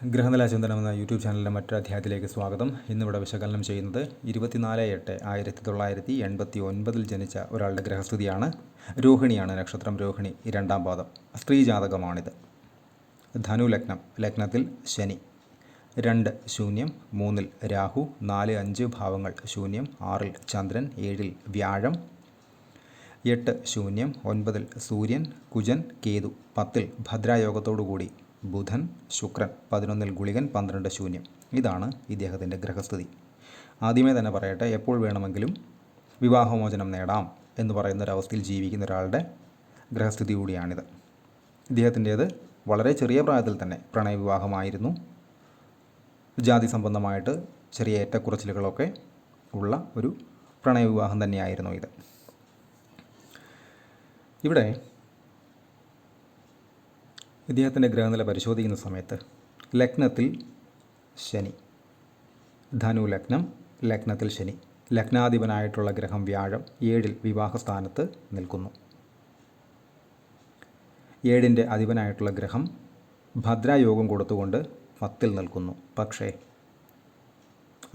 ഗ്രഹനില ചിന്തനം എന്ന യൂട്യൂബ് ചാനലിൻ്റെ മറ്റൊരു അധ്യായത്തിലേക്ക് സ്വാഗതം. ഇന്നിവിടെ വിശകലനം ചെയ്യുന്നത് 24/8/1989 ജനിച്ച ഒരാളുടെ ഗ്രഹസ്ഥിതിയാണ്. രോഹിണിയാണ് നക്ഷത്രം. രോഹിണി രണ്ടാം പാദം. സ്ത്രീ ജാതകമാണിത്. ധനു ലഗ്നം. ലഗ്നത്തിൽ ശനി. 2 ശൂന്യം, 3 രാഹു, 4, 5 ഭാവങ്ങൾ ശൂന്യം, 6 ചന്ദ്രൻ, 7 വ്യാഴം, 8 ശൂന്യം, 9 സൂര്യൻ, കുജൻ, കേതു, 10 ഭദ്രായോഗത്തോടുകൂടി ബുധൻ, ശുക്രൻ, 11 ഗുളികൻ, 12 ശൂന്യം. ഇതാണ് ഇദ്ദേഹത്തിൻ്റെ ഗ്രഹസ്ഥിതി. ആദ്യമേ തന്നെ പറയട്ടെ, എപ്പോൾ വേണമെങ്കിലും വിവാഹമോചനം നേടാം എന്ന് പറയുന്നൊരവസ്ഥയിൽ ജീവിക്കുന്ന ഒരാളുടെ ഗ്രഹസ്ഥിതി കൂടിയാണിത്. ഇദ്ദേഹത്തിൻ്റേത് വളരെ ചെറിയ പ്രായത്തിൽ തന്നെ പ്രണയവിവാഹമായിരുന്നു. ജാതി സംബന്ധമായിട്ട് ചെറിയ ഏറ്റക്കുറച്ചിലുകളൊക്കെ ഉള്ള ഒരു പ്രണയവിവാഹം തന്നെയായിരുന്നു ഇത്. ഇവിടെ ഇദ്ദേഹത്തിൻ്റെ ഗ്രഹനില പരിശോധിക്കുന്ന സമയത്ത് ലഗ്നത്തിൽ ശനി, ധനു ലഗ്നം, ലഗ്നത്തിൽ ശനി, ലഗ്നാധിപനായിട്ടുള്ള ഗ്രഹം വ്യാഴം 7 വിവാഹസ്ഥാനത്ത് നിൽക്കുന്നു. 7 അധിപനായിട്ടുള്ള ഗ്രഹം ഭദ്രായോഗം കൊടുത്തുകൊണ്ട് 10 നിൽക്കുന്നു. പക്ഷേ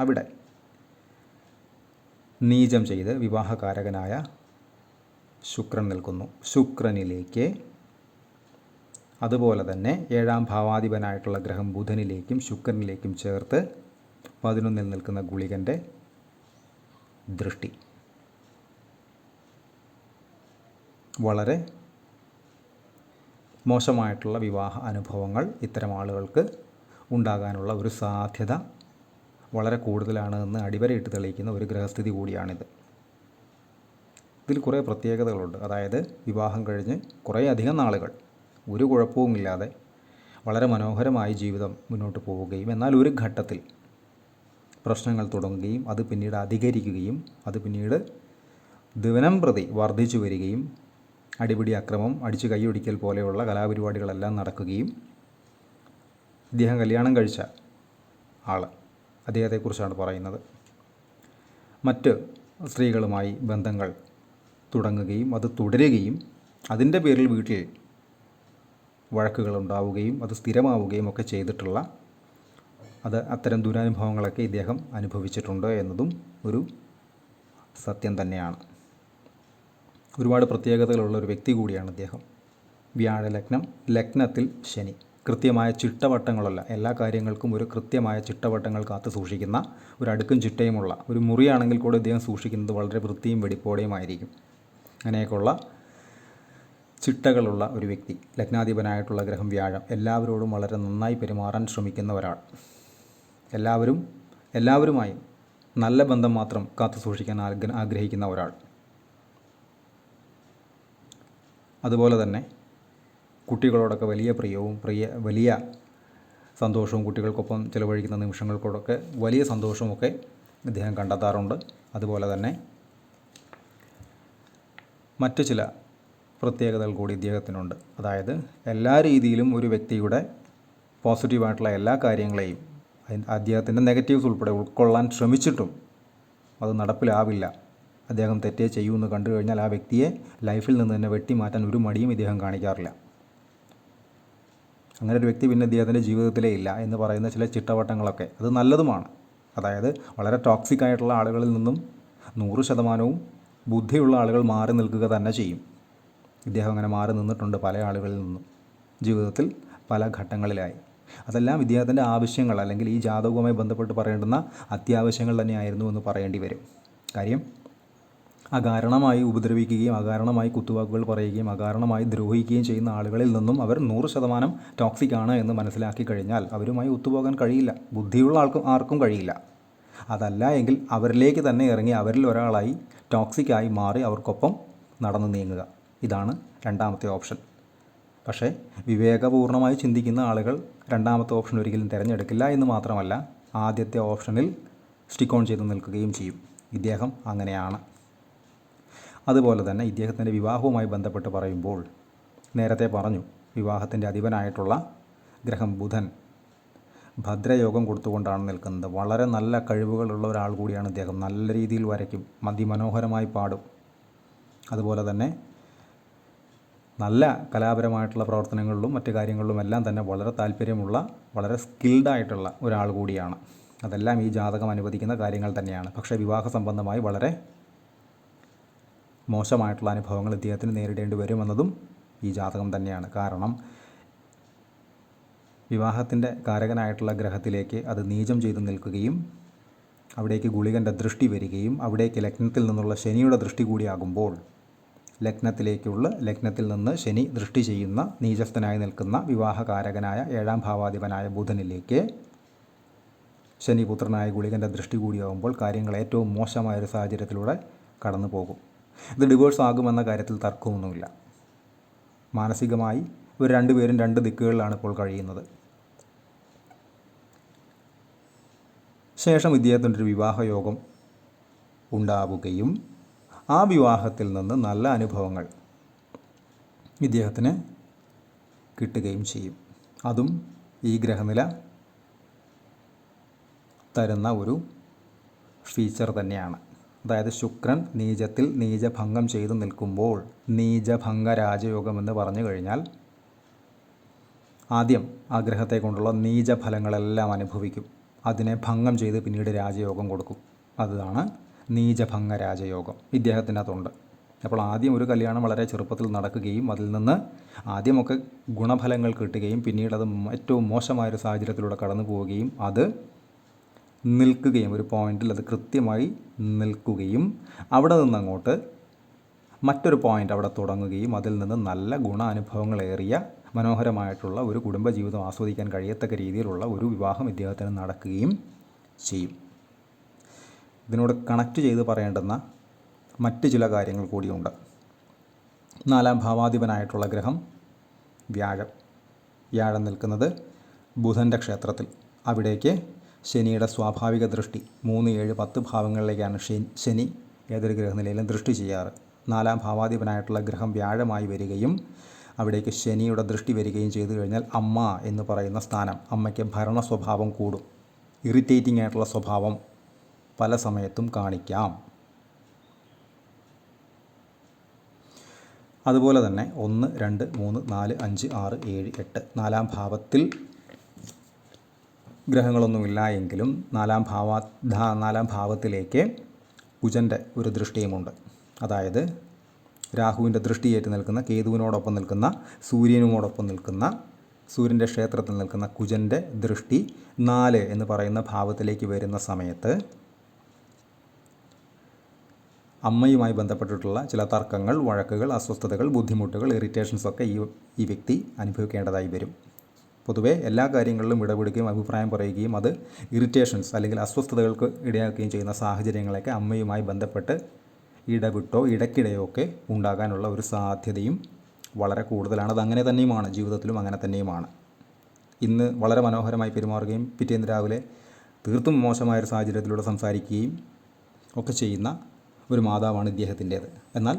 അവിടെ നീചം ചെയ്ത് വിവാഹകാരകനായ ശുക്രൻ നിൽക്കുന്നു. ശുക്രനിലേക്ക്, അതുപോലെ തന്നെ 7ാം ഭാവാധിപനായിട്ടുള്ള ഗ്രഹം ബുധനിലേക്കും ശുക്രനിലേക്കും ചേർത്ത് 11 നിൽക്കുന്ന ഗുളികൻ്റെ ദൃഷ്ടി. വളരെ മോശമായിട്ടുള്ള വിവാഹ അനുഭവങ്ങൾ ഇത്തരം ആളുകൾക്ക് ഉണ്ടാകാനുള്ള ഒരു സാധ്യത വളരെ കൂടുതലാണ് എന്ന് അടിവരയിട്ട് തെളിയിക്കുന്ന ഒരു ഗ്രഹസ്ഥിതി കൂടിയാണിത്. ഇതിൽ കുറേ പ്രത്യേകതകളുണ്ട്. അതായത് വിവാഹം കഴിഞ്ഞ് കുറേ അധികം നാളുകൾ ഒരു കുഴപ്പവുമില്ലാതെ വളരെ മനോഹരമായി ജീവിതം മുന്നോട്ട് പോവുകയും എന്നാൽ ഒരു ഘട്ടത്തിൽ പ്രശ്നങ്ങൾ തുടങ്ങുകയും അത് പിന്നീട് അധികരിക്കുകയും അത് പിന്നീട് ദിനം പ്രതി വർദ്ധിച്ചു വരികയും അടിപിടി, അക്രമം, അടിച്ചു കൈയൊടിക്കൽ പോലെയുള്ള കലാപരിപാടികളെല്ലാം നടക്കുകയും ഇദ്ദേഹം കല്യാണം കഴിച്ച ആൾ, അദ്ദേഹത്തെക്കുറിച്ചാണ് പറയുന്നത്, മറ്റ് സ്ത്രീകളുമായി ബന്ധങ്ങൾ തുടങ്ങുകയും അത് തുടരുകയും അതിൻ്റെ പേരിൽ വീട്ടിൽ വഴക്കുകൾ ഉണ്ടാവുകയും അത് സ്ഥിരമാവുകയും ഒക്കെ ചെയ്തിട്ടുള്ള അത്തരം ദുരനുഭവങ്ങളൊക്കെ ഇദ്ദേഹം അനുഭവിച്ചിട്ടുണ്ട് എന്നതും ഒരു സത്യം തന്നെയാണ്. ഒരുപാട് പ്രത്യേകതകളുള്ള ഒരു വ്യക്തി കൂടിയാണ് ഇദ്ദേഹം. വ്യാഴലഗ്നം, ലഗ്നത്തിൽ ശനി. കൃത്യമായ ചിട്ടവട്ടങ്ങളല്ല, എല്ലാ കാര്യങ്ങൾക്കും ഒരു കൃത്യമായ ചിട്ടവട്ടങ്ങൾ കാത്തു സൂക്ഷിക്കുന്ന, ഒരു അടുക്കും ചിട്ടയുമുള്ള ഒരു മുറിയാണെങ്കിൽ കൂടെ ഇദ്ദേഹം സൂക്ഷിക്കുന്നത് വളരെ വൃത്തിയും വെടിപ്പോടെയുമായിരിക്കും. അങ്ങനെയൊക്കെയുള്ള ചിട്ടകളുള്ള ഒരു വ്യക്തി. ലഗ്നാധിപനായിട്ടുള്ള ഗ്രഹം വ്യാഴം. എല്ലാവരോടും വളരെ നന്നായി പെരുമാറാൻ ശ്രമിക്കുന്ന ഒരാൾ. എല്ലാവരുമായി നല്ല ബന്ധം മാത്രം കാത്തു സൂക്ഷിക്കാൻ ആഗ്രഹിക്കുന്ന ഒരാൾ. അതുപോലെ തന്നെ കുട്ടികളോടൊക്കെ വലിയ പ്രിയവും വലിയ സന്തോഷവും, കുട്ടികൾക്കൊപ്പം ചിലവഴിക്കുന്ന നിമിഷങ്ങൾക്കോടൊക്കെ വലിയ സന്തോഷമൊക്കെ ഇദ്ദേഹം കണ്ടെത്താറുണ്ട്. അതുപോലെ തന്നെ മറ്റു ചില പ്രത്യേകതകൾ കൂടി ഇദ്ദേഹത്തിനുണ്ട്. അതായത് എല്ലാ രീതിയിലും ഒരു വ്യക്തിയുടെ പോസിറ്റീവായിട്ടുള്ള എല്ലാ കാര്യങ്ങളെയും അദ്ദേഹത്തിൻ്റെ നെഗറ്റീവ്സ് ഉൾപ്പെടെ ഉൾക്കൊള്ളാൻ ശ്രമിച്ചിട്ടും അത് നടപ്പിലാവില്ല. അദ്ദേഹം തെറ്റേ ചെയ്യുമെന്ന് കണ്ടു കഴിഞ്ഞാൽ ആ വ്യക്തിയെ ലൈഫിൽ നിന്ന് തന്നെ വെട്ടിമാറ്റാൻ ഒരു മടിയും ഇദ്ദേഹം കാണിക്കാറില്ല. അങ്ങനെ ഒരു വ്യക്തി പിന്നെ ഇദ്ദേഹത്തിൻ്റെ ജീവിതത്തിലേ ഇല്ല എന്ന് പറയുന്ന ചില ചിട്ടവട്ടങ്ങളൊക്കെ അത് നല്ലതുമാണ്. അതായത് വളരെ ടോക്സിക് ആയിട്ടുള്ള ആളുകളിൽ നിന്നും 100% ബുദ്ധിയുള്ള ആളുകൾ മാറി നിൽക്കുക തന്നെ ചെയ്യും. ഇദ്ദേഹം അങ്ങനെ മാറി നിന്നിട്ടുണ്ട് പല ആളുകളിൽ നിന്നും ജീവിതത്തിൽ പല ഘട്ടങ്ങളിലായി. അതെല്ലാം ഇദ്ദേഹത്തിൻ്റെ ആവശ്യങ്ങൾ, അല്ലെങ്കിൽ ഈ ജാതകവുമായി ബന്ധപ്പെട്ട് പറയേണ്ടുന്ന അത്യാവശ്യങ്ങൾ തന്നെയായിരുന്നു എന്ന് പറയേണ്ടി വരും. കാര്യം അകാരണമായി ഉപദ്രവിക്കുകയും അകാരണമായി കുത്തുവാക്കുകൾ പറയുകയും അകാരണമായി ദ്രോഹിക്കുകയും ചെയ്യുന്ന ആളുകളിൽ നിന്നും അവർ 100% ടോക്സിക് ആണ് എന്ന് മനസ്സിലാക്കി കഴിഞ്ഞാൽ അവരുമായി ഒത്തുപോകാൻ കഴിയില്ല. ബുദ്ധിയുള്ള ആർക്കും കഴിയില്ല. അതല്ല എങ്കിൽ അവരിലേക്ക് തന്നെ ഇറങ്ങി അവരിൽ ഒരാളായി ടോക്സിക്കായി മാറി അവർക്കൊപ്പം നടന്നു നീങ്ങുക. ഇതാണ് രണ്ടാമത്തെ ഓപ്ഷൻ. പക്ഷേ വിവേകപൂർണ്ണമായി ചിന്തിക്കുന്ന ആളുകൾ രണ്ടാമത്തെ ഓപ്ഷൻ ഒരിക്കലും തിരഞ്ഞെടുക്കില്ല എന്ന് മാത്രമല്ല, ആദ്യത്തെ ഓപ്ഷനിൽ സ്റ്റിക്ക് ഓൺ ചെയ്ത് നിൽക്കുകയും ചെയ്യും. ഇദ്ദേഹം അങ്ങനെയാണ്. അതുപോലെ തന്നെ ഇദ്ദേഹത്തിൻ്റെ വിവാഹവുമായി ബന്ധപ്പെട്ട് പറയുമ്പോൾ നേരത്തെ പറഞ്ഞു, വിവാഹത്തിൻ്റെ അധിപനായിട്ടുള്ള ഗ്രഹം ബുധൻ ഭദ്രയോഗം കൊടുത്തുകൊണ്ടാണ് നിൽക്കുന്നത്. വളരെ നല്ല കഴിവുകളുള്ള ഒരാൾ കൂടിയാണ് ഇദ്ദേഹം. നല്ല രീതിയിൽ വരയ്ക്കും, അതിമനോഹരമായി പാടും. അതുപോലെ തന്നെ നല്ല കലാപരമായിട്ടുള്ള പ്രവർത്തനങ്ങളിലും മറ്റു കാര്യങ്ങളിലും എല്ലാം തന്നെ വളരെ താല്പര്യമുള്ള, വളരെ സ്കിൽഡായിട്ടുള്ള ഒരാൾ കൂടിയാണ്. അതെല്ലാം ഈ ജാതകം അനുവദിക്കുന്ന കാര്യങ്ങൾ തന്നെയാണ്. പക്ഷേ വിവാഹ സംബന്ധമായി വളരെ മോശമായിട്ടുള്ള അനുഭവങ്ങൾ ഇദ്ദേഹത്തിന് നേരിടേണ്ടി വരുമെന്നതും ഈ ജാതകം തന്നെയാണ്. കാരണം വിവാഹത്തിൻ്റെ കാരകനായിട്ടുള്ള ഗ്രഹത്തിലേക്ക് അത് നീചം ചെയ്ത് നിൽക്കുകയും അവിടേക്ക് ഗുളികൻ്റെ ദൃഷ്ടി വരികയും അവിടേക്ക് ലഗ്നത്തിൽ നിന്നുള്ള ശനിയുടെ ദൃഷ്ടി കൂടിയാകുമ്പോൾ ലഗ്നത്തിൽ നിന്ന് ശനി ദൃഷ്ടി ചെയ്യുന്ന നീചസ്ഥനായി നിൽക്കുന്ന വിവാഹകാരകനായ 7ാം ഭാവാധിപനായ ബുധനിലേക്ക് ശനിപുത്രനായ ഗുളികൻ്റെ ദൃഷ്ടി കൂടിയാകുമ്പോൾ കാര്യങ്ങൾ ഏറ്റവും മോശമായൊരു സാഹചര്യത്തിലൂടെ കടന്നു പോകും. ഇത് ഡിവോഴ്സ് ആകുമെന്ന കാര്യത്തിൽ തർക്കമൊന്നുമില്ല. മാനസികമായി ഇവർ രണ്ടുപേരും 2 ദിക്കുകളിലാണ് ഇപ്പോൾ കഴിയുന്നത്. ശേഷം ഇദ്ദേഹത്തിൻ്റെ ഒരു വിവാഹയോഗം ഉണ്ടാവുകയും ആ വിവാഹത്തിൽ നിന്ന് നല്ല അനുഭവങ്ങൾ ഇദ്ദേഹത്തിന് കിട്ടുകയും ചെയ്യും. അതും ഈ ഗ്രഹനില തരുന്ന ഒരു ഫീച്ചർ തന്നെയാണ്. അതായത് ശുക്രൻ നീചത്തിൽ നീചഭംഗം ചെയ്തു നിൽക്കുമ്പോൾ നീചഭംഗ രാജയോഗം എന്ന് പറഞ്ഞു കഴിഞ്ഞാൽ ആദ്യം ആ ഗ്രഹത്തെ കൊണ്ടുള്ള നീചഫലങ്ങളെല്ലാം അനുഭവിക്കും. അതിനെ ഭംഗം ചെയ്ത് പിന്നീട് രാജയോഗം കൊടുക്കും. അതാണ് നീചഭംഗ രാജയോഗം ഇദ്ദേഹത്തിനകത്തുണ്ട്. അപ്പോൾ ആദ്യം ഒരു കല്യാണം വളരെ ചെറുപ്പത്തിൽ നടക്കുകയും അതിൽ നിന്ന് ആദ്യമൊക്കെ ഗുണഫലങ്ങൾ കിട്ടുകയും പിന്നീട് അത് ഏറ്റവും മോശമായൊരു സാഹചര്യത്തിലൂടെ കടന്നു പോവുകയും അത് നിൽക്കുകയും ഒരു പോയിന്റിൽ അത് കൃത്യമായി നിൽക്കുകയും അവിടെ നിന്നങ്ങോട്ട് മറ്റൊരു പോയിൻ്റ് അവിടെ തുടങ്ങുകയും അതിൽ നിന്ന് നല്ല ഗുണാനുഭവങ്ങളേറിയ മനോഹരമായിട്ടുള്ള ഒരു കുടുംബജീവിതം ആസ്വദിക്കാൻ കഴിയത്തക്ക രീതിയിലുള്ള ഒരു വിവാഹം ഇദ്ദേഹത്തിന് നടക്കുകയും ചെയ്യും. ഇതിനോട് കണക്റ്റ് ചെയ്ത് പറയേണ്ടുന്ന മറ്റ് ചില കാര്യങ്ങൾ കൂടിയുണ്ട്. 4ാം ഭാവാധിപനായിട്ടുള്ള ഗ്രഹം വ്യാഴം നിൽക്കുന്നത് ബുധൻ്റെ ക്ഷേത്രത്തിൽ. അവിടേക്ക് ശനിയുടെ സ്വാഭാവിക ദൃഷ്ടി 3, 7, 10 ഭാവങ്ങളിലേക്കാണ് ശനി ഏതൊരു ഗ്രഹനിലയിലും ദൃഷ്ടി ചെയ്യാറ്. 4ാം ഭാവാധിപനായിട്ടുള്ള ഗ്രഹം വ്യാഴമായി വരികയും അവിടേക്ക് ശനിയുടെ ദൃഷ്ടി വരികയും ചെയ്തു കഴിഞ്ഞാൽ അമ്മ എന്ന് പറയുന്ന സ്ഥാനം, അമ്മയ്ക്ക് ഭരണ സ്വഭാവം കൂടും. ഇറിറ്റേറ്റിംഗ് ആയിട്ടുള്ള സ്വഭാവം പല സമയത്തും കാണിക്കാം. അതുപോലെ തന്നെ 1, 2, 3, 4, 5, 6, 7, 8 4ാം ഭാവത്തിൽ ഗ്രഹങ്ങളൊന്നുമില്ല എങ്കിലും 4ാം ഭാവത്തിലേക്ക് കുജൻ്റെ ഒരു ദൃഷ്ടിയുമുണ്ട്. അതായത് രാഹുവിൻ്റെ ദൃഷ്ടിയേറ്റ് നിൽക്കുന്ന, കേതുവിനോടൊപ്പം നിൽക്കുന്ന, സൂര്യനുമോടൊപ്പം നിൽക്കുന്ന, സൂര്യൻ്റെ ക്ഷേത്രത്തിൽ നിൽക്കുന്ന കുജൻ്റെ ദൃഷ്ടി 4 എന്ന് പറയുന്ന ഭാവത്തിലേക്ക് വരുന്ന സമയത്ത് അമ്മയുമായി ബന്ധപ്പെട്ടിട്ടുള്ള ചില തർക്കങ്ങൾ, വഴക്കുകൾ, അസ്വസ്ഥതകൾ, ബുദ്ധിമുട്ടുകൾ, ഇറിറ്റേഷൻസ് ഒക്കെ ഈ വ്യക്തി അനുഭവിക്കേണ്ടതായി വരും. പൊതുവേ എല്ലാ കാര്യങ്ങളിലും ഇടപെടുകയും അഭിപ്രായം പറയുകയും അത് ഇറിറ്റേഷൻസ് അല്ലെങ്കിൽ അസ്വസ്ഥതകൾക്ക് ഇടയാക്കുകയും ചെയ്യുന്ന സാഹചര്യങ്ങളൊക്കെ അമ്മയുമായി ബന്ധപ്പെട്ട് ഇടവിട്ടോ ഇടയ്ക്കിടെയോ ഒക്കെ ഉണ്ടാകാനുള്ള ഒരു സാധ്യതയും വളരെ കൂടുതലാണ്. അതങ്ങനെ തന്നെയുമാണ്, ജീവിതത്തിലും അങ്ങനെ തന്നെയുമാണ്. ഇന്ന് വളരെ മനോഹരമായി പെരുമാറുകയും പിറ്റേന്ന് രാവിലെ തീർത്തും മോശമായൊരു സാഹചര്യത്തിലൂടെ സംസാരിക്കുകയും ഒക്കെ ചെയ്യുന്ന ഒരു മാതാവാണ് ഇദ്ദേഹത്തിൻ്റേത്. എന്നാൽ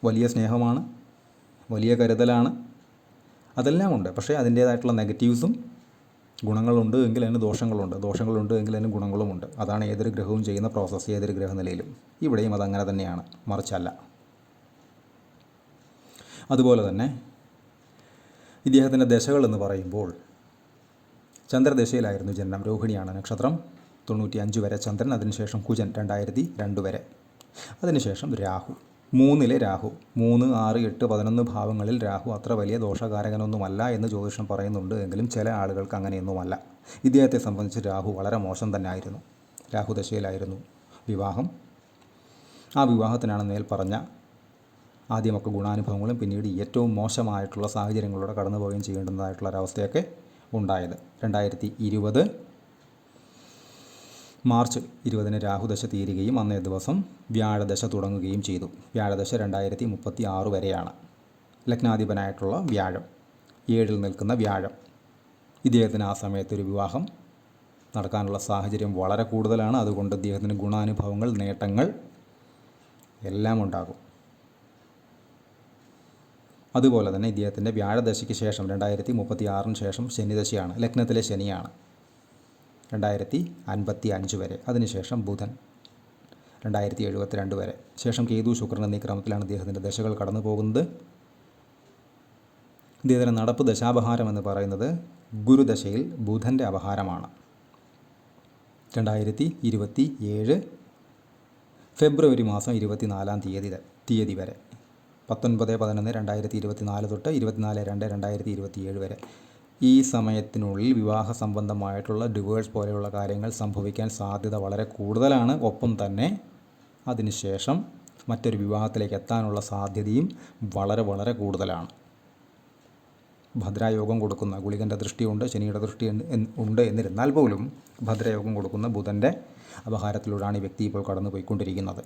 വലിയ സ്നേഹമാണ്, വലിയ കരുതലാണ്, അതെല്ലാം ഉണ്ട്. പക്ഷേ അതിൻ്റേതായിട്ടുള്ള നെഗറ്റീവ്സും ഗുണങ്ങളുണ്ട് എങ്കിൽ അതിന് ദോഷങ്ങളുണ്ട് എങ്കിൽ അതിന് ഗുണങ്ങളുമുണ്ട്. അതാണ് ഏതൊരു ഗ്രഹവും ചെയ്യുന്ന പ്രോസസ്സ്, ഏതൊരു ഗ്രഹനിലയിലും. ഇവിടെയും അതങ്ങനെ തന്നെയാണ്, മറിച്ചല്ല. അതുപോലെ തന്നെ ഇദ്ദേഹത്തിൻ്റെ ദശകൾ എന്ന് പറയുമ്പോൾ ചന്ദ്രദശയിലായിരുന്നു ജനനം. രോഹിണിയാണ് നക്ഷത്രം. 95 വരെ ചന്ദ്രൻ, അതിനുശേഷം കുജൻ 2002 വരെ, അതിനുശേഷം രാഹു. 3-ലെ രാഹു 3, 6, 8, 11 ഭാവങ്ങളിൽ രാഹു അത്ര വലിയ ദോഷകാരകനൊന്നുമല്ല എന്ന് ജ്യോതിഷം പറയുന്നുണ്ട്. എങ്കിലും ചില ആളുകൾക്ക് അങ്ങനെയൊന്നുമല്ല. ഇദ്ദേഹത്തെ സംബന്ധിച്ച് രാഹു വളരെ മോശം തന്നെ ആയിരുന്നു. രാഹുദശയിലായിരുന്നു വിവാഹം. ആ വിവാഹത്തിനാണ് മേൽ പറഞ്ഞ ആദ്യമൊക്കെ ഗുണാനുഭവങ്ങളും പിന്നീട് ഏറ്റവും മോശമായിട്ടുള്ള സാഹചര്യങ്ങളിലൂടെ കടന്നു പോവുകയും ചെയ്യേണ്ടതായിട്ടുള്ളൊരവസ്ഥയൊക്കെ ഉണ്ടായത്. 2020 മാർച്ച് 20 രാഹുദശ തീരുകയും അന്നേ ദിവസം വ്യാഴദശ തുടങ്ങുകയും ചെയ്തു. വ്യാഴദശ 2036 വരെയാണ്. ലഗ്നാധിപനായിട്ടുള്ള വ്യാഴം, 7-ൽ നിൽക്കുന്ന വ്യാഴം, ഇദ്ദേഹത്തിന് ആ സമയത്തൊരു വിവാഹം നടക്കാനുള്ള സാഹചര്യം വളരെ കൂടുതലാണ്. അതുകൊണ്ട് ഇദ്ദേഹത്തിന് ഗുണാനുഭവങ്ങൾ, നേട്ടങ്ങൾ എല്ലാം ഉണ്ടാകും. അതുപോലെ തന്നെ ഇദ്ദേഹത്തിൻ്റെ വ്യാഴദശയ്ക്ക് ശേഷം 2036 ശേഷം ശനിദശയാണ്. ലഗ്നത്തിലെ ശനിയാണ് 2055 വരെ. അതിനുശേഷം ബുധൻ 2072 വരെ. ശേഷം കേതു, ശുക്രൻ എന്നീ ക്രമത്തിലാണ് ഇദ്ദേഹത്തിൻ്റെ ദശകൾ കടന്നു പോകുന്നത്. ഇതേതരം നടപ്പ് ദശാപഹാരം എന്ന് പറയുന്നത് ഗുരുദശയിൽ ബുധൻ്റെ അപഹാരമാണ്. 2027 ഫെബ്രുവരി മാസം 24-ാം തീയതി വരെ, 19/11/2024 തൊട്ട് 24/2/2027 വരെ. ഈ സമയത്തിനുള്ളിൽ വിവാഹ സംബന്ധമായിട്ടുള്ള ഡിവോഴ്സ് പോലെയുള്ള കാര്യങ്ങൾ സംഭവിക്കാൻ സാധ്യത വളരെ കൂടുതലാണ്. ഒപ്പം തന്നെ അതിനുശേഷം മറ്റൊരു വിവാഹത്തിലേക്ക് എത്താനുള്ള സാധ്യതയും വളരെ വളരെ കൂടുതലാണ്. ഭദ്രായോഗം കൊടുക്കുന്ന, ഗുളികൻ്റെ ദൃഷ്ടിയുണ്ട്, ശനിയുടെ ദൃഷ്ടി ഉണ്ട് എന്നിരുന്നാൽ പോലും ഭദ്രയോഗം കൊടുക്കുന്ന ബുധൻ്റെ അപഹാരത്തിലൂടെയാണ് ഈ വ്യക്തി ഇപ്പോൾ കടന്നു പോയിക്കൊണ്ടിരിക്കുന്നത്.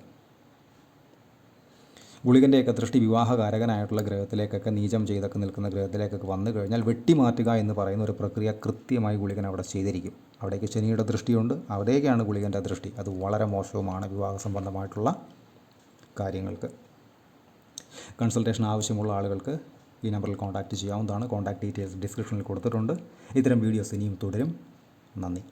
ഗുളികൻ്റെയൊക്കെ ദൃഷ്ടി വിവാഹകാരകനായിട്ടുള്ള ഗ്രഹത്തിലേക്കൊക്കെ, നീചം ചെയ്തൊക്കെ നിൽക്കുന്ന ഗ്രഹത്തിലേക്കൊക്കെ വന്നു കഴിഞ്ഞാൽ വെട്ടിമാറ്റുക എന്ന് പറയുന്ന ഒരു പ്രക്രിയ കൃത്യമായി ഗുളികൻ അവിടെ ചെയ്തിരിക്കും. അവിടേക്ക് ശനിയുടെ ദൃഷ്ടിയുണ്ട്, അവിടേക്കാണ് ഗുളികൻ്റെ ദൃഷ്ടി. അത് വളരെ മോശവുമാണ് വിവാഹ സംബന്ധമായിട്ടുള്ള കാര്യങ്ങൾക്ക്. കൺസൾട്ടേഷൻ ആവശ്യമുള്ള ആളുകൾക്ക് ഈ നമ്പറിൽ കോൺടാക്റ്റ് ചെയ്യാവുന്നതാണ്. കോൺടാക്റ്റ് ഡീറ്റെയിൽസ് ഡിസ്ക്രിപ്ഷനിൽ കൊടുത്തിട്ടുണ്ട്. ഇത്തരം വീഡിയോസ് ഇനിയും തുടരും. നന്ദി.